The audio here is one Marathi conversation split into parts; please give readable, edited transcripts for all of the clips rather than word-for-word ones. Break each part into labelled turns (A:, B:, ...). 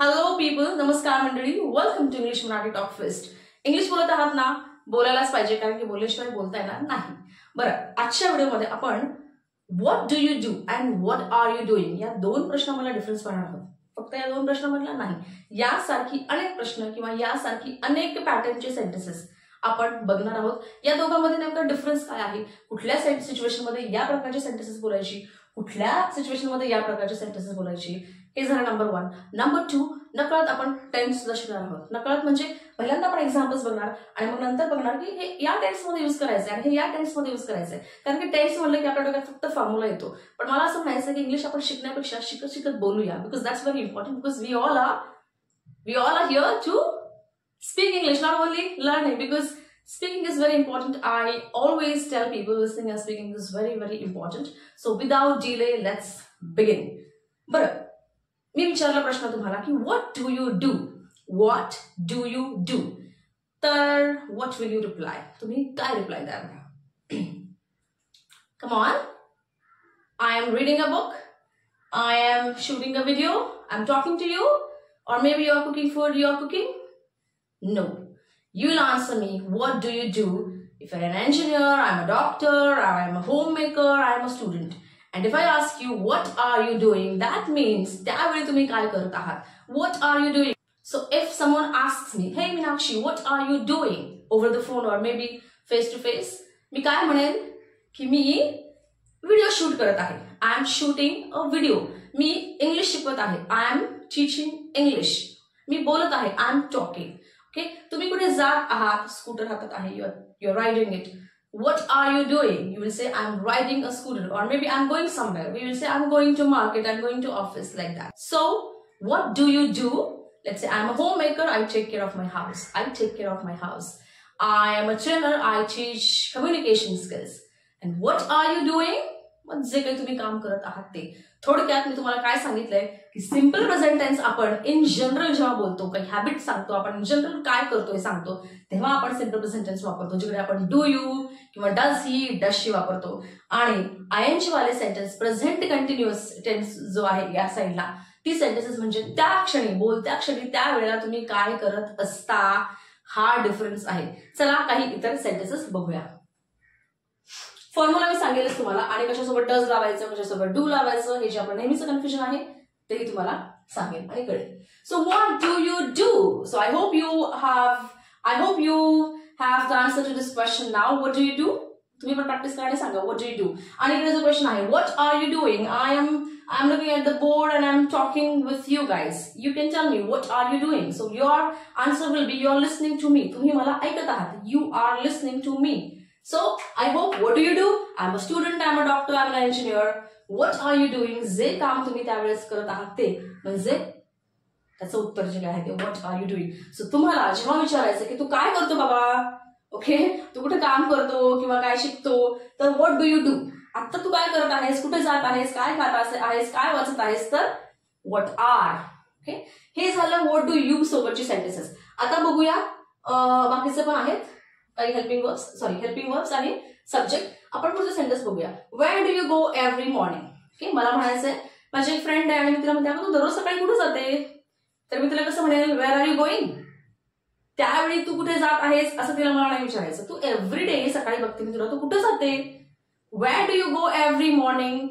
A: हॅलो पीपल, नमस्कार मंडळी. Welcome to English Marathi talk fest. English बोलत आहात ना, बोलायलाच पाहिजे, कारण की बोलल्याशिवाय बोलता येणार नाही. बरं, आजच्या व्हिडिओमध्ये आपण what do you do and what are you doing या दोन प्रश्नांमधला डिफरन्स पाहणार आहोत. फक्त या दोन प्रश्नांमधला नाही, यासारखी अनेक प्रश्न किंवा यासारखी अनेक पॅटर्नचे सेंटेन्सेस आपण बघणार आहोत. या दोघांमध्ये नेमका डिफरन्स काय आहे, कुठल्या सिच्युएशनमध्ये या प्रकारचे सेंटेन्सेस बोलायची, कुठल्या सिच्युएशनमध्ये या प्रकारचे सेंटेन्सेस बोलायची, हे झालं नंबर 1. नंबर 2, नकळत आपण टेन्स सुद्धा शिकणार आहोत. नकळत म्हणजे पहिल्यांदा आपण एक्झाम्पल्स बघणार आणि मग नंतर बघणार की हे या टेन्समध्ये यूज करायचं आणि हे या टेन्समध्ये यूज करायचंय. कारण की टेन्स म्हणलं की आपल्या डोक्यात फक्त फॉर्म्युला येतो. पण मला असं म्हणायचं की इंग्लिश आपण शिकण्यापेक्षा शिकत शिकत बोलूया, because that's very important. Because we all are here to speak English, not only learning, because speaking is very important. I always tell people listening and speaking is very, very important. So without delay, let's begin. बरं, मी विचारला प्रश्न तुम्हाला की what do you do? What do you do? तर what will you reply? तुम्ही काय रिप्लाय द्याल? Come on. I am reading a book. I am shooting a video. I'm talking to you. Or maybe you are cooking food, you are cooking. No. You'll answer me, what do you do? If you're an engineer, I'm a doctor, I'm a homemaker, I'm a student. And if I ask you, what are you doing? That means, त्यावेळी तुम्ही काय करत आहात? What are you doing? So if someone asks me, hey Meenakshi, what are you doing? Over the phone or maybe face to face, मी काय म्हणेन की मी व्हिडिओ शूट करत आहे. I am shooting a video. Me English शिकवत आहे. I am teaching English. मी बोलत आहे. I am talking. Okay, तुम्ही कुठे जात आहात, स्कूटर हातात आहे, you're riding it. What are you doing? You will say I'm riding a scooter, or maybe I'm going somewhere. We will say I'm going to market, I'm going to office, like that. So what do you do? Let's say I'm a homemaker, I take care of my house. I take care of my house. I am a trainer, I teach communication skills. And what are you doing? मग जे काही तुम्ही काम करत आहात ते. थोडक्यात मी तुम्हाला काय सांगितलंय की सिंपल प्रेझेंट टेन्स आपण इन जनरल जेव्हा बोलतो, काही हॅबिट सांगतो, आपण इन जनरल काय करतोय सांगतो, तेव्हा आपण सिंपल प्रेझेंट टेन्स वापरतो. जिकडे आपण डू यू किंवा डज ही, डज शी वापरतो. आणि आयएनजी वाले सेंटेन्स, प्रेझेंट कंटिन्युअस टेन्स जो आहे या साईडला, ती सेंटेन्सेस म्हणजे त्या क्षणी, बोलत्या क्षणी, त्या वेळेला तुम्ही काय करत असता, हा डिफरन्स आहे. चला काही इतर सेंटेन्सेस बघूया. फॉर्म्युला मी सांगेलच तुम्हाला, आणि कशासोबत डज लावायचं, कशासोबत डू लावायचं, हे जे आपण नेहमीचं कन्फ्युजन आहे तेही तुम्हाला सांगेल आणि कळेल. So what do you do? So I hope you have the answer to this question now. What do you do? तुम्ही पण प्रॅक्टिस करायला सांगा व्हॉट डू यू डू. आणि इकडे जो क्वेश्चन आहे, what are you doing? I am looking at the board and I am talking with you guys. You can tell me what are you doing. So your answer will be you are listening to me. तुम्ही मला ऐकत आहात. You are listening to me. So, I hope, what do you do? I'm a student, I'm a doctor, I'm an engineer. What are you doing? जे काम तुम्ही त्यावेळेस करत आहात ते, म्हणजे त्याचं उत्तर जे काय आहे ते what are you doing? So, तुम्हाला जेव्हा विचारायचं की तू काय करतो बाबा, ओके, तू कुठे काम करतो किंवा काय शिकतो, तर what do you do? आता तू काय करत आहेस, कुठे जात आहेस, काय खात आहेस, काय वाचत आहेस, तर what are. ओके, हे झालं what do you सोबतची सेंटेन्सेस. आता बघूया बाकीचे पण आहेत काही हेल्पिंग वर्ब्स आणि सब्जेक्ट. आपण पुढचं सेंटेन्स बघूया. Wear do you go every morning? Okay, मला म्हणायचंय माझी एक फ्रेंड आहे आणि मी तिला म्हणते तू दररोज सकाळी कुठे जाते, तर मी तिला कसं म्हणेल, वेअर आर यू गोईंग? त्यावेळी तू कुठे जात आहेस असं तिला मला नाही विचारायचं. तू एव्हरी डे सकाळी बघते मी तुला, तू कुठे जाते? Wear do you go every morning?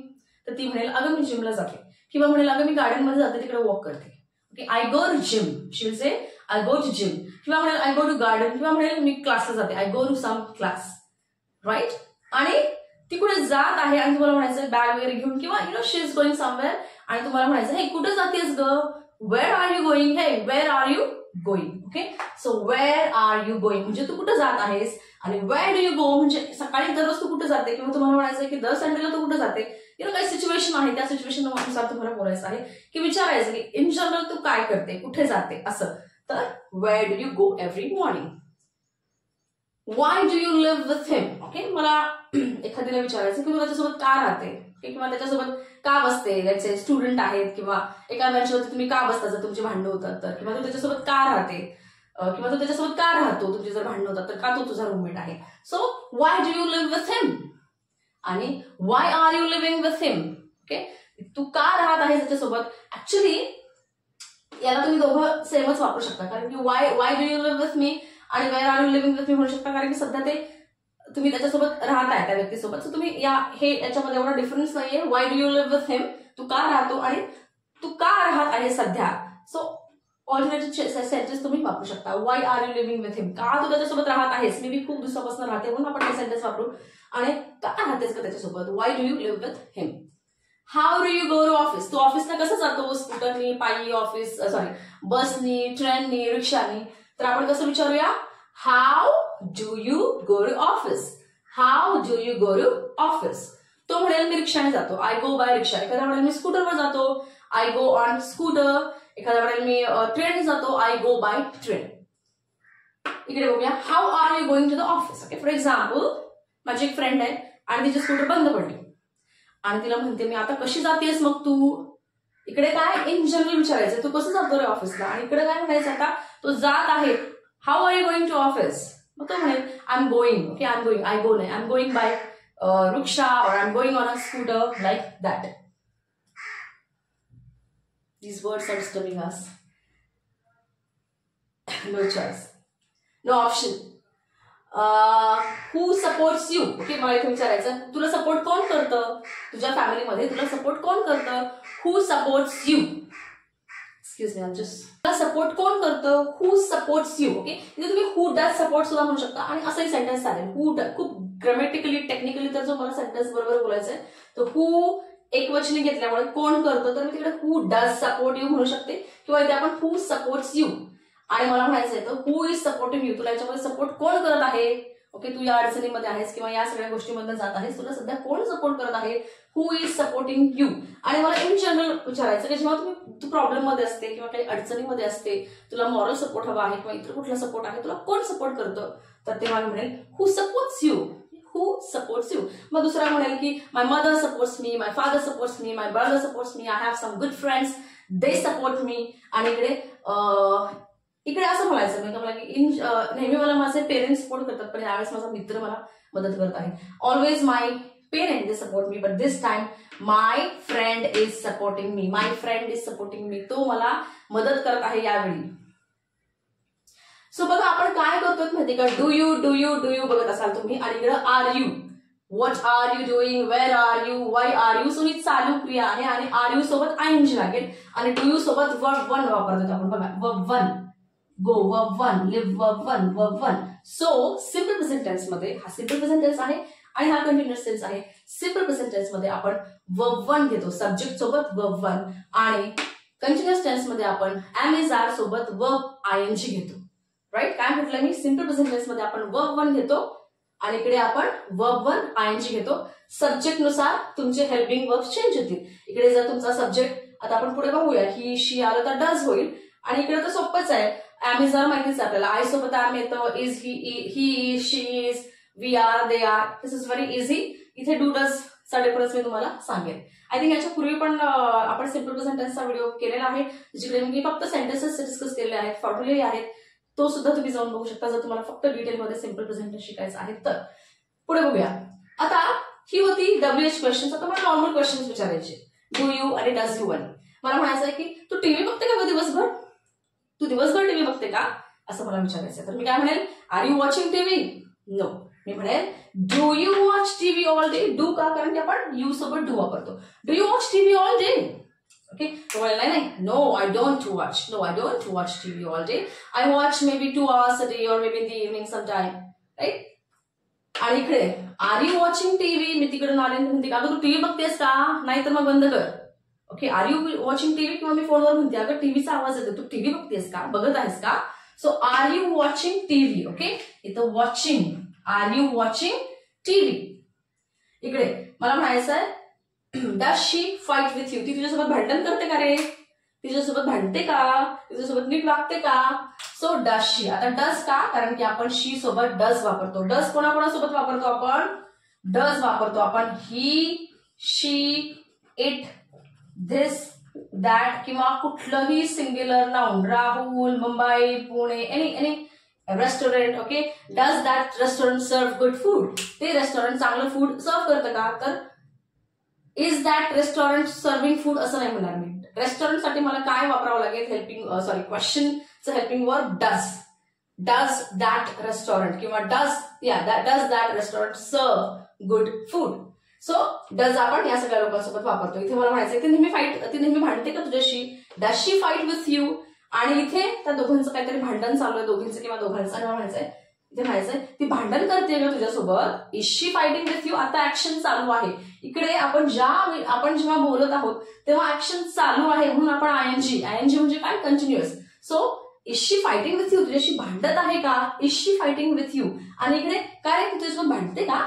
A: तर ती म्हणेल अगं मी जिमला जाते, किंवा म्हणेल अगं मी गार्डन मध्ये जाते, तिकडे वॉक करते. Okay, I go to gym. She will say I go to gym. किंवा म्हणेल आय गो टू गार्डन, किंवा म्हणेल मी क्लासला जाते, I go to some class. Right? आणि ती कुठे जात आहे आणि तुम्हाला म्हणायचं बॅग वगैरे घेऊन, किंवा शी इज गोइंग समवेअर, आणि तुम्हाला म्हणायचं हे कुठे जातेस ग, वेअर आर यू गोईंग? हे wear are you going? Okay, so wear are you going म्हणजे तू कुठे जात आहेस, आणि वेअर डू यू गो म्हणजे सकाळी दररोज तू कुठे जाते, किंवा तुम्हाला म्हणायचं की दर संडेला तू कुठे जाते. काही सिच्युएशन आहे, त्या सिच्युएशन नुसार तुम्हाला बोलायचं आहे की विचारायचं की इन जनरल तू काय करते, कुठे जाते असं. तर where do you go every morning? Why do you live with him? Okay, मला एखाद्याला विचारायचं की तू त्याच्यासोबत का राहते, किंवा त्याच्यासोबत का बसते. लेट्स से स्टुडंट आहेत, किंवा एका बेंचवरती तुम्ही का बसता जर तुमची भांडणं होतात तर, किंवा तू त्याच्यासोबत का राहते, किंवा तू त्याच्यासोबत का राहतो, तुमची जर भांडणं होतात तर का तो तुझा रूममेट आहे. So why do you live with him आणि why are you living with him. Okay, तू का राहत आहेस त्याच्यासोबत. ऍक्च्युली याला तुम्ही दोघं सेमच वापरू शकता, कारण की why do you live with me आणि where are you living with me म्हणू शकता, कारण की सध्या ते तुम्ही त्याच्यासोबत राहताय त्या व्यक्तीसोबत. सो तुम्ही याच्यामध्ये एवढा डिफरन्स नाहीये. Why do you live with him, तू का राहतो आणि तू का राहत आहे सध्या. सो ऑल्टरनेटिव्ह सेंटेन्स तुम्ही वापरू शकता. Why are you living with him, का तू त्याच्यासोबत राहत आहेस, मी खूप दिवसापासून राहते म्हणून आपण हे सेंटेन्स वापरू. आणि का राहतेस का त्याच्यासोबत, why do you live with him. How do you go to office, तू ऑफिसला कसं जातो, स्कूटरनी, पायी, बसनी, ट्रेननी, रिक्षानी. तर आपण कसं विचारूया, how do you go to office, how do you go to office. तो म्हणेल मी रिक्षाने जातो, आय गो बाय रिक्षा. एखादा म्हणेल मी स्कूटरवर जातो, आय गो ऑन स्कूटर. एखादा म्हणेल मी ट्रेनने जातो, आय गो बाय ट्रेन. इकडे बघूया, how are you going to the office. Okay, for example माझी एक फ्रेंड आहे आणि तिची स्कूटर बंद पडली आणि तिला म्हणते मी आता कशी जातेस मग तू. इकडे काय इन जनरल विचारायचं, तू कसं जातो रे ऑफिसला. आणि इकडे काय म्हणायचं, आता तो जात आहे, how are you going to office. मग तो म्हणेल I am going. Okay, I am going, I go नाही, I am going by rickshaw or I'm going on a scooter, like that. These words are disturbing us. No choice, no option. Who supports you. Okay, मला इथे विचारायचं, तुला सपोर्ट कोण करतं, तुझ्या फॅमिलीमध्ये तुला सपोर्ट कोण करतं. Who supports you. Excuse me, तुला सपोर्ट कोण करतं, हू सपोर्ट्स यू. ओके, इथे तुम्ही हू डज सपोर्ट सुद्धा म्हणू शकता आणि असंही सेंटेन्स चालेल. हू खूप ग्रामॅटिकली टेक्निकली तर जो मला सेंटेन्स बरोबर बोलायचं आहे, तर हू एकवचनी घेतल्यामुळे कोण करतं, तर मी तिकडे हू डज सपोर्ट यू म्हणू शकते, किंवा इथे आपण हू सपोर्ट्स यू. आणि मला म्हणायचं आहे तर हू इज सपोर्टिंग यू, तुला याच्यामध्ये सपोर्ट कोण करत आहे. ओके, तू या अडचणीमध्ये आहेस किंवा या सगळ्या गोष्टींमध्ये जात आहेस, तुला सध्या कोण सपोर्ट करत आहे, हू इज सपोर्टिंग यू. आणि मला इन जनरल विचारायचं की जेव्हा तू प्रॉब्लेम मध्ये असते किंवा काही अडचणीमध्ये असते, तुला मॉरल सपोर्ट हवा आहे किंवा इतर कुठला सपोर्ट आहे, तुला कोण सपोर्ट करतं, तर तेव्हा मी म्हणेल who supports you, who supports you. मग दुसरा म्हणेल की my mother supports me, my father supports me, my brother supports me, I have some good friends, they support me. आणि इकडे असं म्हणायचं मी तुम्हाला की नेहमी मला माझे पेरेंट्स सपोर्ट करतात, पण यावेळेस माझा मित्र मला मदत करत आहे. Always my parent they support me, but this time my friend is supporting me, my friend is supporting me, तो मला मदत करत आहे यावेळी. सो बघा आपण काय करतोय माहिती का, do you do you do you बघत असाल तुम्ही, आणि इकडे are you, what are you doing, where are you, why are you. So ही चालू क्रिया आहे आणि आर यू सोबत आयएनजी लागेल आणि डू यू सोबत वर्ब वन वापरतो आपण. बघा verb one, go verb one, live verb one, verb one. So simple present tense मध्ये हा सिम्पल प्रेझेंट टेन्स आहे आणि हा कंटिन्युअस टेन्स आहे. सिम्पल प्रेझेंट टेन्स मध्ये आपण वर्ब वन घेतो सब्जेक्ट सोबत वर्ब वन, आणि कंटिन्युअस टेन्स मध्ये आपण एम इज आर सोबत वर्ब आयएनजी घेतो. राईट, काय म्हटलं मी, सिम्पल प्रेझेंट टेन्स मध्ये आपण वर्ब वन घेतो आणि इकडे आपण वर्ब वन आयएनजी घेतो. सब्जेक्ट नुसार तुमचे हेल्पिंग वर्ब चेंज होतील. इकडे जर तुमचा सब्जेक्ट, आता आपण पुढे बघूया, ही शी आलं तर डज होईल, आणि इकडे तर सोपंच आहे, एम इज आर माहितीच आपल्याला, आय सोबत एम येतं, is he is, she is, we are, they are, this is very easy. इथे डू डज चा डिफरन्स मी तुम्हाला सांगेन. आय थिंक याच्या पूर्वी पण आपण सिम्पल प्रेझेंट टेन्सचा व्हिडिओ केलेला आहे, जिकडे मी फक्त सेंटेन्सेस डिस्कस केलेले आहेत, फॉर्म्युले आहेत, तो सुद्धा तुम्ही जाऊन बघू शकता जर तुम्हाला फक्त डिटेलमध्ये सिम्पल प्रेझेंट शिकायचं आहे तर. पुढे बघूया. आता ही होती WH क्वेश्चन. आता मला नॉर्मल क्वेश्चन विचारायचे, डू यू आणि डज यू वन. मला म्हणायचं आहे की तू टीव्ही बघते का दिवसभर, तू दिवसभर टीव्ही बघते का, असं मला विचारायचं. तर मी काय म्हणेल, are you watching TV. No, मी म्हणेल do you watch TV all day. Do का, कारण की आपण यू सोबत डू वापरतो. Do you watch TV all day. Okay, नाही, no I don't watch, no I don't watch TV all day. I watch maybe 2 hours a day or maybe in the evening sometime. Right. आणि इकडे आर यू वॉचिंग टीव्ही, मी तिकडे आले म्हणते का, अगं तू टीव्ही बघतेस का, नाही तर मग बंद कर. Okay, are you watching TV, किंवा मी फोनवर म्हणते अगं टीव्हीचा आवाज येतो, तू टीव्ही बघतेस का, बघत आहेस का. So are you watching TV. Okay, इथं watching, are you watching TV. इकडे मला म्हणायचं आहे, does she fight with you, ती तुझ्यासोबत भांडण करते का रे, तिच्यासोबत भांडते का, तिच्यासोबत नीट वागते का. सो डज शी. आता डज का, कारण की आपण शी सोबत डज वापरतो. डज कोणाकोणासोबत वापरतो आपण, डज वापरतो आपण he, she, it, this, that, किंवा कुठलंही singular noun, Rahul, Mumbai, Pune, any restaurant. Okay, does that restaurant serve good food, ते रेस्टॉरंट चांगलं फूड सर्व करतं का, तर is that restaurant serving food असं नाही म्हणणार मी. रेस्टॉरंटसाठी मला काय वापरावं लागेल? क्वेश्चनचं helping verb does that restaurant किंवा does that restaurant serve good food. So does आपण या सगळ्या लोकांसोबत वापरतो. इथे मला म्हणायचंय ती नेहमी भांडते का तुझ्याशी? Does she fight with you? आणि इथे त्या दोघांचं काहीतरी भांडण चालू आहे, दोघींचं किंवा दोघांचं, आणि मला म्हणायचंय ती भांडण करते का तुझ्यासोबत? Is she fighting with you? आता ऍक्शन चालू आहे इकडे. आपण जेव्हा बोलत आहोत तेव्हा ऍक्शन चालू आहे म्हणून आपण आयएनजी म्हणजे काय? Continuous. So is she fighting with you? तुझ्याशी भांडत आहे का? Is she fighting with you? आणि इकडे काय तुझ्यासोबत भांडते का?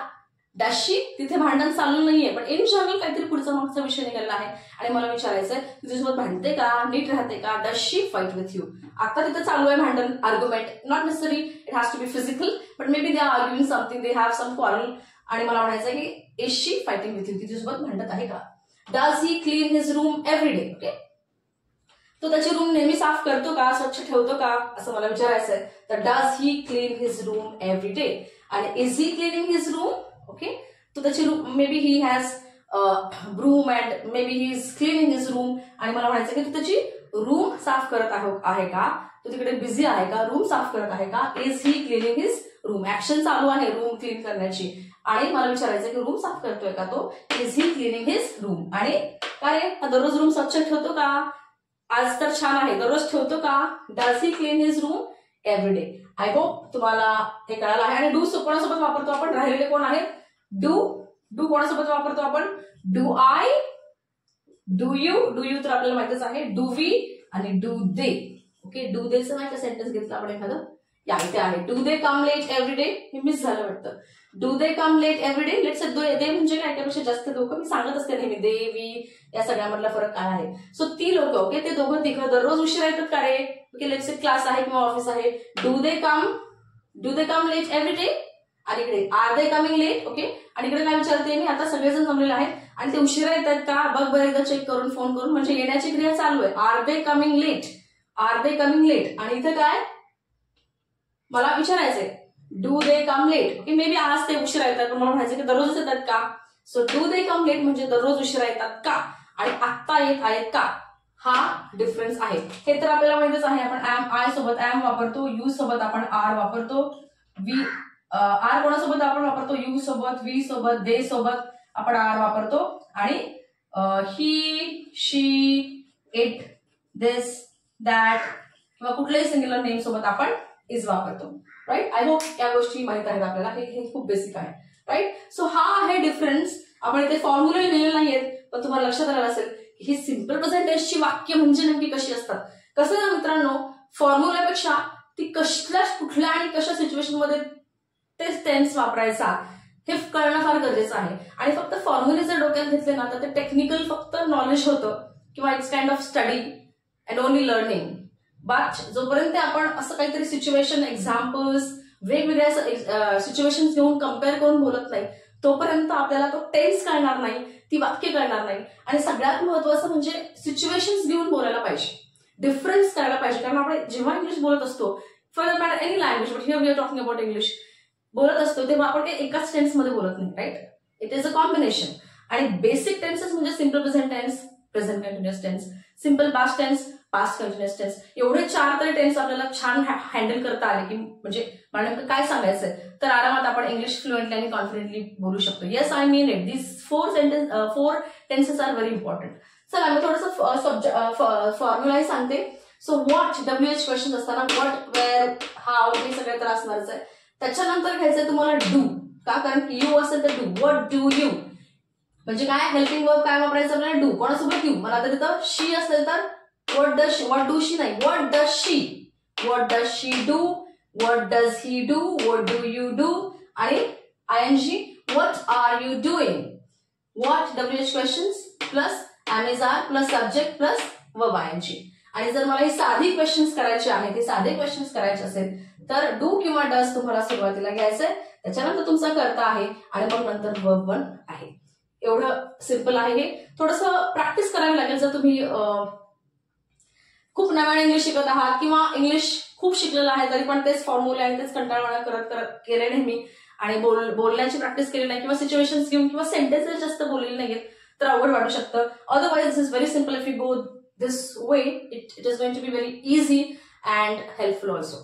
A: डॅशशी तिथे भांडण चालू नाहीये, पण इन जनरल काहीतरी पुढचा मागचा विषय निघाला आहे आणि मला विचारायचंय तुझ्यासोबत भांडते का? नीट राहते का? Does she fight with you? आता तिथे चालू आहे भांडण, argument. Not necessary it has to be physical, but maybe they are arguing something, they have some quarrel. आणि मला म्हणायचंय की is she fighting with you? तिच्यासोबत भांडत आहे का? Does he clean his room every day? Okay, तो त्याची रूम नेहमी साफ करतो का? स्वच्छ ठेवतो का? असं मला विचारायचंय. तर does he clean his room every day? आणि is he cleaning his room? Okay, तो त्याची room, maybe he has broom and maybe he is cleaning his room. आणि मला म्हणायचं की तू त्याची रूम साफ करत आहे का? तो तिकडे बिझी आहे का? रूम साफ करत आहे का? Is he cleaning his room? Action चालू आहे रूम क्लीन करण्याची. आणि मला विचारायचं की रूम साफ करतोय का तो? Is he cleaning his room? आणि काय रे, दररोज रूम स्वच्छ ठेवतो का? आज तर छान आहे, दररोज ठेवतो का? Does he clean his room every day? I hope तुम्हाला हे कळालं आहे. आणि डू कोणासोबत वापरतो आपण? राहिलेले कोण आहेत? डू कोणासोबत वापरतो आपण? डू आय, डू यू तर आपल्याला माहितीच आहे. डू वी आणि डू दे. ओके, डू देचं नाही का सेंटेन्स घेतलं आपण एखादं? या इथे आहे. Do they come late every day? हे मिस झालं वाटतं. Do they come late every day? Let's they म्हणजे काय? त्यापेक्षा जास्त लोक. मी सांगत असते नेहमी दे वी या सगळ्यामधला फरक काय आहे. सो ती लोक, ओके, ते दोघं तिघं दररोज उशिरा येतात का रे? ओके, लेट्स से क्लास आहे किंवा ऑफिस आहे. Do they come late every day? आणि इकडे are they coming late? Okay, आणि इकडे काय विचारते मी? आता सगळेजण जमलेले आहेत आणि ते उशिरा येतात का? बघ बरं एकदा चेक करून, फोन करून. म्हणजे येण्याची क्रिया चालू आहे. Are they coming late? Are they coming late? आणि इथे काय मला विचारायचंय? Do they come late? Okay, maybe आज ते उशिरा येतात, पण मला म्हणायचं की दररोजच येतात का? So do they come late म्हणजे दररोज उशिरा येतात का? आणि आत्ता येत आहेत का? हा डिफरन्स आहे. हे तर आपल्याला माहितीच आहे. आपण आय सोबत ऍम वापरतो, यू सोबत आपण आर वापरतो, वी आर कोणासोबत आपण वापरतो? यू सोबत, वी सोबत, दे सोबत आपण आर वापरतो. आणि ही, शी, इट, दिस, दॅट किंवा कुठल्याही सिंग्युलर नेम सोबत आपण इज वापरतो. राईट? आय होप या गोष्टी माहित आहेत आपल्याला. हे खूप बेसिक आहे. राईट? सो हा आहे डिफरन्स. आपण इथे फॉर्म्युले लिहिलेले नाहीयेत, पण तुम्हाला लक्षात आलं असेल की ही सिम्पल प्रेझेंट टेन्सची वाक्य म्हणजे नेमकी कशी असतात. कसं ना मित्रांनो, फॉर्म्युल्यापेक्षा ती कुठल्या आणि कशा सिच्युएशन मध्ये तेच टेन्स वापरायचा हे कळणं फार गरजेचं आहे. आणि फक्त फॉर्म्युले जर डोक्यात घेतले ना तर ते टेक्निकल फक्त नॉलेज होतं किंवा it's kind of study and only learning. But जोपर्यंत आपण असं काहीतरी सिच्युएशन, एक्झाम्पल्स, वेगवेगळ्या सिच्युएशन घेऊन कम्पेअर करून बोलत नाही तोपर्यंत आपल्याला तो टेन्स कळणार नाही, ती वाक्य कळणार नाही. आणि सगळ्यात महत्वाचं म्हणजे सिच्युएशन्स घेऊन बोलायला पाहिजे, डिफरन्स करायला पाहिजे. कारण आपण जेव्हा इंग्लिश बोलत असतो, for that matter any language, but here we are talking about English, बोलत असतो तेव्हा आपण काही एकाच टेन्स मध्ये बोलत नाही. Right? It is a combination. आणि बेसिक टेन्सेस म्हणजे simple present tense, present continuous tense, simple past tense, past continuous tense, एवढे 4 तरी टेन्स आपल्याला छान हँडल करता आले की म्हणजे मला नेमकं काय सांगायचंय तर आरामात आपण इंग्लिश फ्लुएंटली आणि कॉन्फिडेंटली बोलू शकतो. Yes, I mean it. These 4 tenses are very important. चला मी थोडंसं फॉर्म्युलाही सांगते. सो व्हॉट, WH क्वेश्चन असताना व्हॉट, वेअर, हाऊ हे सगळे तर असणारच आहे. त्याच्यानंतर घ्यायचंय तुम्हाला डू. का? कारण की यू असेल तर डू. व्हॉट डू यू म्हणजे काय? हेल्पिंग वर्ब काय वापरायचं आपल्याला? डू. कोणासोबत? यू. मला तर इथं शी असेल तर व्हॉट डू शी नाही, what does she. What does she do, what does he do, what do you do. आणि ING, what are you doing. What WH questions plus are plus subject plus verb ING. आणि जर मला ही साधी क्वेश्चन्स करायचे आहेत, हे साधे क्वेश्चन्स करायचे असेल तर डू किंवा डज तुम्हाला सुरुवातीला घ्यायचंय, त्याच्यानंतर तुमचा कर्ता आहे आणि मग नंतर वर्ब 1 आहे. एवढं सिम्पल आहे. हे थोडंसं प्रॅक्टिस करावी लागेल. जर तुम्ही खूप नव्याने इंग्लिश शिकत आहात किंवा इंग्लिश खूप शिकलेलं आहे तरी पण तेच फॉर्म्युले आणि तेच कंटाळवाणा करत केले नेहमी आणि बोलण्याची प्रॅक्टिस केली नाही किंवा सिच्युएशन्स घेऊन किंवा सेंटेन्सेस जास्त बोललेले नाहीत तर अवघड वाटू शकतं. Otherwise this is very simple. If you go this way it is going to be very easy and helpful also.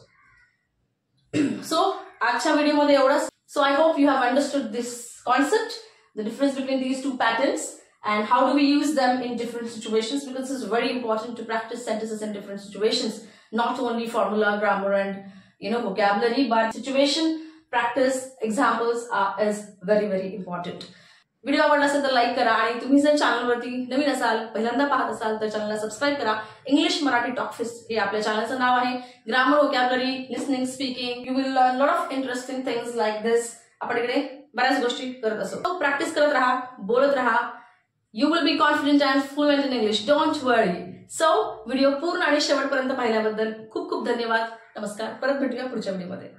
A: So आजच्या व्हिडिओमध्ये एवढंच. So I hope you have understood this concept, the difference between these two patterns and how do we use them in different situations, because this is very important to practice sentences in different situations, not only formula, grammar and vocabulary, but situation practice examples is very important. Video आवडला असेल तर लाईक करा आणि तुम्ही जर चॅनलवरती नवीन असाल, पहिल्यांदा पाहत असाल तर चॅनलला सबस्क्राईब करा. इंग्लिश मराठी टॉकफिस्ट हे आपल्या चॅनलचं नाव आहे. Grammar, vocabulary, listening, speaking, you will learn lot of interesting things like this. आपण इकडे बऱ्याच गोष्टी करत असतो. प्रॅक्टिस करत राहा, बोलत राहा. You will be confident and fluent in English. Don't worry. So video पूर्ण आणि शेवटपर्यंत पाहिल्याबद्दल खूप खूप धन्यवाद. नमस्कार. परत भेटूया पुढच्या व्हिडिओमध्ये.